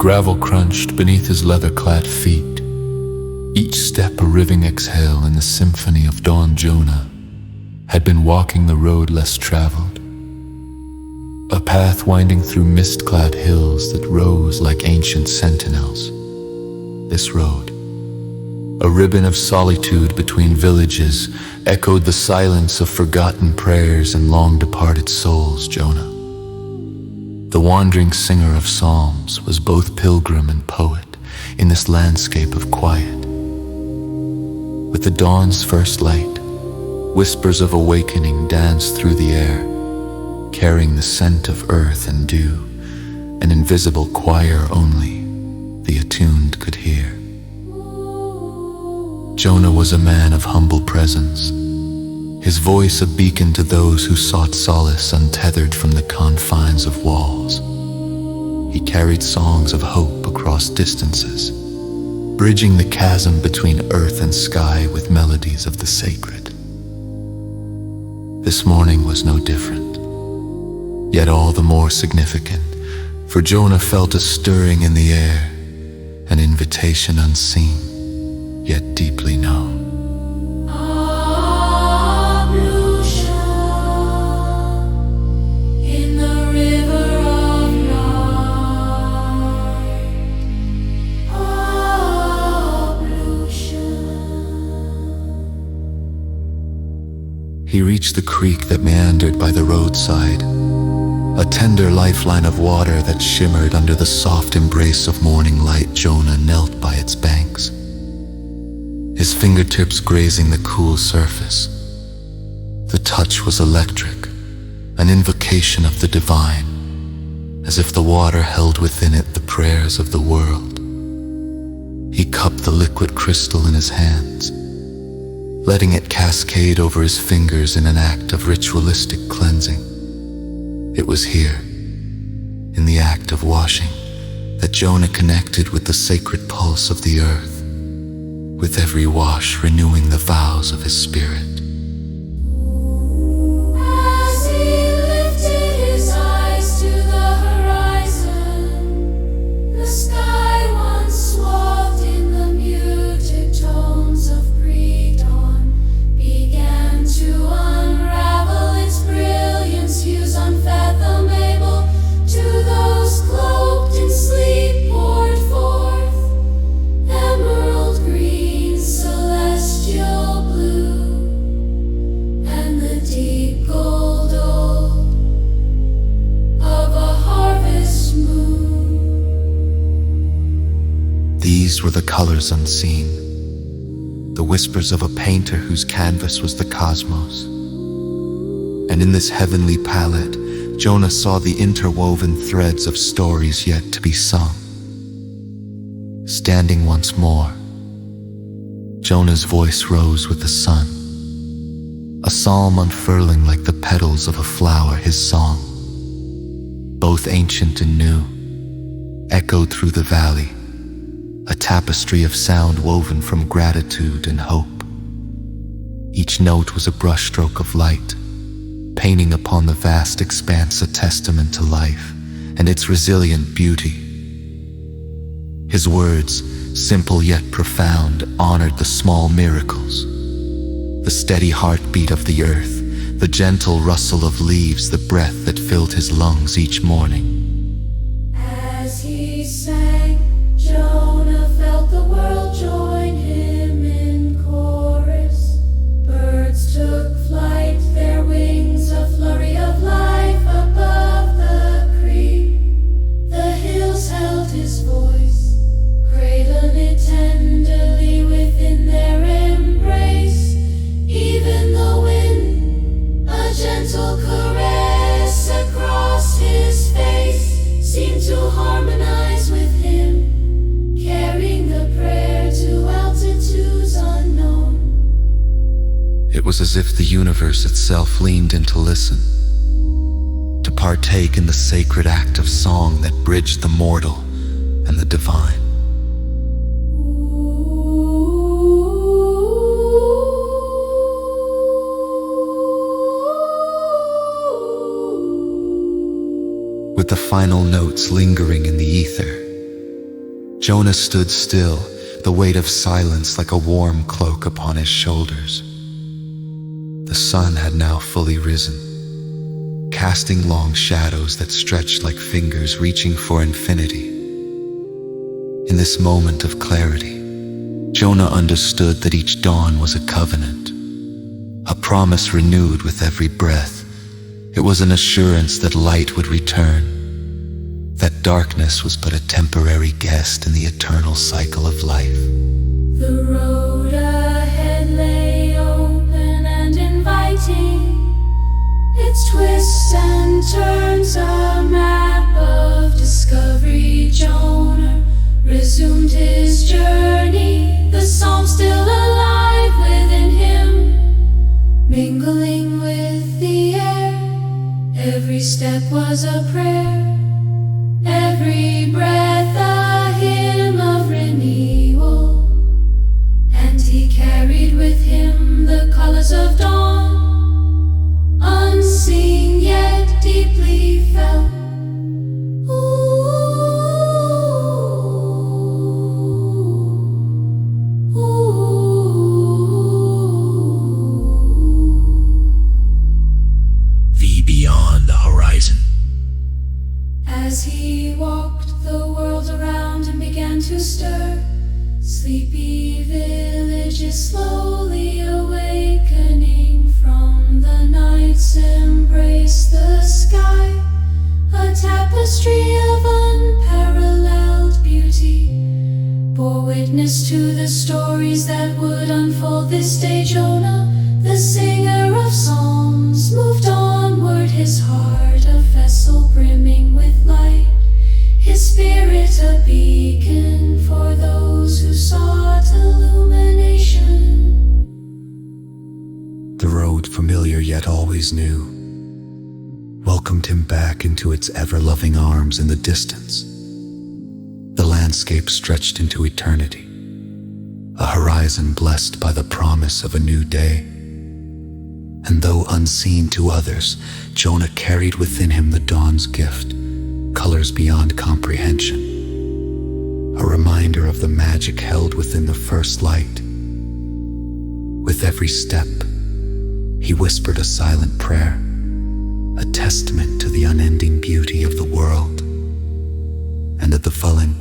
gravel crunched beneath his leather-clad feet, each step a riving exhale in the symphony of dawn. Jonah had been walking the road less traveled, a path winding through mist-clad hills that rose like ancient sentinels. This road, a ribbon of solitude between villages, echoed the silence of forgotten prayers and long-departed souls. Jonah, the wandering singer of psalms, was both pilgrim and poet in this landscape of quiet. With the dawn's first light, whispers of awakening danced through the air, carrying the scent of earth and dew, an invisible choir only the attuned could hear. Jonah was a man of humble presence, his voice a beacon to those who sought solace untethered from the confines of walls. He carried songs of hope across distances, bridging the chasm between earth and sky with melodies of the sacred. This morning was no different, yet all the more significant, for Jonah felt a stirring in the air, an invitation unseen, yet deeply known. In the river of night, He reached the creek that meandered by the roadside, a tender lifeline of water that shimmered under the soft embrace of morning light. Jonah knelt by its banks, his fingertips grazing the cool surface. The touch was electric, an invocation of the divine, as if the water held within it the prayers of the world. He cupped the liquid crystal in his hands, letting it cascade over his fingers in an act of ritualistic cleansing. It was here, in the act of washing, that Jonah connected with the sacred pulse of the earth, with every wash renewing the vows of his spirit. as he lifted his eyes to the horizon, the sky once swathed in the muted tones of pre-dawn began to unravel, its brilliance hues unfathomable to those cloaked in sleep poured forth, emerald green, celestial blue, and the deep gold of a harvest moon. These were the colors unseen, the whispers of a painter whose canvas was the cosmos. And in this heavenly palette, Jonah saw the interwoven threads of stories yet to be sung. Standing once more, Jonah's voice rose with the sun, a psalm unfurling like the petals of a flower. His song, both ancient and new, echoed through the valley, a tapestry of sound woven from gratitude and hope. Each note was a brushstroke of light, painting upon the vast expanse a testament to life and its resilient beauty. His words, simple yet profound, honored the small miracles, the steady heartbeat of the earth, the gentle rustle of leaves, the breath that filled his lungs each morning. As he sang, Jonah felt the world join him in chorus. Birds took flight, their wings a flurry of life above the creek. The hills held his voice, cradled it tenderly within their embrace. Even the wind, a gentle caress across his face, seemed to harmonize with him, carrying the prayer to altitudes unknown. It was as if the universe itself leaned in to listen, to partake in the sacred act of song that bridged the mortal and the divine. With the final notes lingering in the ether, Jonah stood still, the weight of silence like a warm cloak upon his shoulders. The sun had now fully risen, casting long shadows that stretched like fingers reaching for infinity. In this moment of clarity, Jonah understood that each dawn was a covenant, a promise renewed with every breath. It was an assurance that light would return, that darkness was but a temporary guest in the eternal cycle of life. The road ahead lay open and inviting, its twists and turns a map of discovery. Jonah resumed his journey, the psalm still alive within him, mingling with the air. Every step was a prayer, every breath a hymn of renewal, and he carried with him the colors of dawn, unseen yet deeply felt. As he walked, the world around him began to stir. Sleepy villages slowly awakening from the night's embrace. The sky, a tapestry of unparalleled beauty, bore witness to the stories that would unfold this day. Jonah, the singer of psalms, moved onward, his heart a vessel brimming with light, his spirit a beacon for those who sought illumination. The road, familiar yet always new, welcomed him back into its ever-loving arms in the distance. The landscape stretched into eternity, a horizon blessed by the promise of a new day. And though unseen to others, Jonah carried within him the dawn's gift, colors beyond comprehension, a reminder of the magic held within the first light. With every step, he whispered a silent prayer, a testament to the unending beauty of the world and of the fallen.